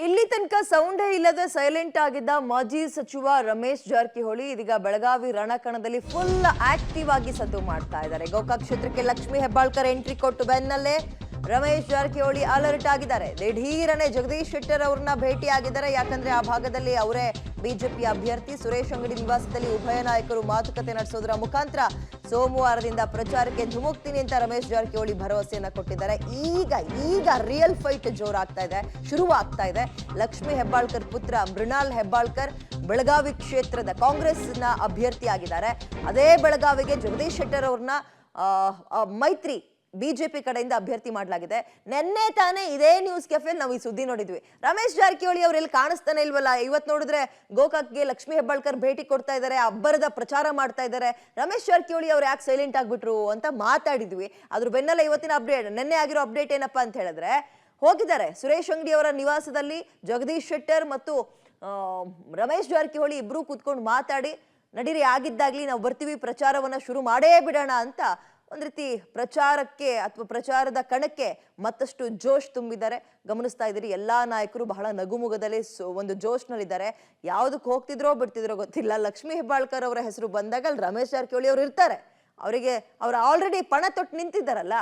ಇಲ್ಲಿ ತನಕ ಸೌಂಡೇ ಇಲ್ಲದೆ ಸೈಲೆಂಟ್ ಆಗಿದ್ದ ಮಾಜಿ ಸಚಿವ ರಮೇಶ್ ಜಾರಕಿಹೊಳಿ ಇದೀಗ ಬೆಳಗಾವಿ ರಣಕಣದಲ್ಲಿ ಫುಲ್ ಆಕ್ಟಿವ್ ಆಗಿ ಸದ್ದು ಮಾಡ್ತಾ ಇದ್ದಾರೆ. ಗೋಕಾಕ್ ಕ್ಷೇತ್ರಕ್ಕೆ ಲಕ್ಷ್ಮೀ ಹೆಬ್ಬಾಳ್ಕರ್ ಎಂಟ್ರಿ ಕೊಟ್ಟು ಬೆನ್ನಲ್ಲೇ ರಮೇಶ್ ಜಾರಕಿಹೊಳಿ ಅಲರ್ಟ್ ಆಗಿದ್ದಾರೆ. ದಿಢೀರನೆ ಜಗದೀಶ್ ಶೆಟ್ಟರ್ ಅವರನ್ನ ಭೇಟಿ ಆಗಿದ್ದಾರೆ. ಯಾಕಂದ್ರೆ ಆ ಭಾಗದಲ್ಲಿ ಅವರೇ ಬಿಜೆಪಿ ಅಭ್ಯರ್ಥಿ. ಸುರೇಶ್ ಅಂಗಡಿ ನಿವಾಸದಲ್ಲಿ ಉಭಯ ನಾಯಕರು ಮಾತುಕತೆ ನಡೆಸೋದರ ಮುಖಾಂತರ ಸೋಮವಾರದಿಂದ ಪ್ರಚಾರಕ್ಕೆ ಧುಮುಕ್ತೀನಿ ಅಂತ ರಮೇಶ್ ಜಾರಕಿಹೊಳಿ ಭರವಸೆಯನ್ನ ಕೊಟ್ಟಿದ್ದಾರೆ. ಈಗ ರಿಯಲ್ ಫೈಟ್ ಜೋರಾಗ್ತಾ ಇದೆ, ಶುರುವಾಗ್ತಾ ಇದೆ. ಲಕ್ಷ್ಮೀ ಹೆಬ್ಬಾಳ್ಕರ್ ಪುತ್ರ ಮೃಣಾಲ್ ಹೆಬ್ಬಾಳ್ಕರ್ ಬೆಳಗಾವಿ ಕ್ಷೇತ್ರದ ಕಾಂಗ್ರೆಸ್ನ ಅಭ್ಯರ್ಥಿ ಆಗಿದ್ದಾರೆ. ಅದೇ ಬೆಳಗಾವಿಗೆ ಜಗದೀಶ್ ಶೆಟ್ಟರ್ ಅವ್ರನ್ನ ಮೈತ್ರಿ ಬಿಜೆಪಿ ಕಡೆಯಿಂದ ಅಭ್ಯರ್ಥಿ ಮಾಡಲಾಗಿದೆ. ನಿನ್ನೆ ತಾನೇ ಇದೇ ನ್ಯೂಸ್ ಕೆಫೆ ನಾವು ಈ ಸುದ್ದಿ ನೋಡಿದ್ವಿ. ರಮೇಶ್ ಜಾರಕಿಹೊಳಿ ಅವರೆಲ್ಲಿ ಕಾಣಿಸ್ತಾನೆ ಇಲ್ವಲ್ಲ, ಇವತ್ತು ನೋಡಿದ್ರೆ ಗೋಕಾಕ್ಗೆ ಲಕ್ಷ್ಮೀ ಹೆಬ್ಬಾಳ್ಕರ್ ಭೇಟಿ ಕೊಡ್ತಾ ಇದ್ದಾರೆ, ಅಬ್ಬರದ ಪ್ರಚಾರ ಮಾಡ್ತಾ ಇದ್ದಾರೆ. ರಮೇಶ್ ಜಾರಕಿಹೊಳಿ ಅವ್ರು ಯಾಕೆ ಸೈಲೆಂಟ್ ಆಗ್ಬಿಟ್ರು ಅಂತ ಮಾತಾಡಿದ್ವಿ. ಅದ್ರ ಬೆನ್ನಲ್ಲ ಇವತ್ತಿನ ಅಪ್ಡೇಟ್, ನಿನ್ನೆ ಆಗಿರೋ ಅಪ್ಡೇಟ್ ಏನಪ್ಪಾ ಅಂತ ಹೇಳಿದ್ರೆ, ಹೋಗಿದ್ದಾರೆ ಸುರೇಶ್ ಅಂಗಡಿ ಅವರ ನಿವಾಸದಲ್ಲಿ ಜಗದೀಶ್ ಶೆಟ್ಟರ್ ಮತ್ತು ರಮೇಶ್ ಜಾರಕಿಹೊಳಿ ಇಬ್ರು ಕೂತ್ಕೊಂಡು ಮಾತಾಡಿ, ನಡೀರಿ ಆಗಿದ್ದಾಗ್ಲಿ ನಾವು ಬರ್ತೀವಿ, ಪ್ರಚಾರವನ್ನ ಶುರು ಮಾಡೇ ಬಿಡೋಣ ಅಂತ ಒಂದ್ ರೀತಿ ಪ್ರಚಾರಕ್ಕೆ ಅಥವಾ ಪ್ರಚಾರದ ಕಣಕ್ಕೆ ಮತ್ತಷ್ಟು ಜೋಶ್ ತುಂಬಿದ್ದಾರೆ. ಗಮನಿಸ್ತಾ ಇದ್ದೀರಿ, ಎಲ್ಲಾ ನಾಯಕರು ಬಹಳ ನಗುಮುಗದಲ್ಲಿ ಒಂದು ಜೋಶ್ನಲ್ಲಿದ್ದಾರೆ. ಯಾವ್ದಕ್ಕೆ ಹೋಗ್ತಿದ್ರೋ ಬಿಡ್ತಿದ್ರೋ ಗೊತ್ತಿಲ್ಲ. ಲಕ್ಷ್ಮೀ ಹೆಬ್ಬಾಳ್ಕರ್ ಅವರ ಹೆಸರು ಬಂದಾಗ ಅಲ್ಲಿ ರಮೇಶ್ ಜಾರಕಿಹೊಳಿ ಅವ್ರು ಇರ್ತಾರೆ. ಅವ್ರು ಆಲ್ರೆಡಿ ಪಣ ತೊಟ್ಟು ನಿಂತಿದ್ದಾರಲ್ಲ.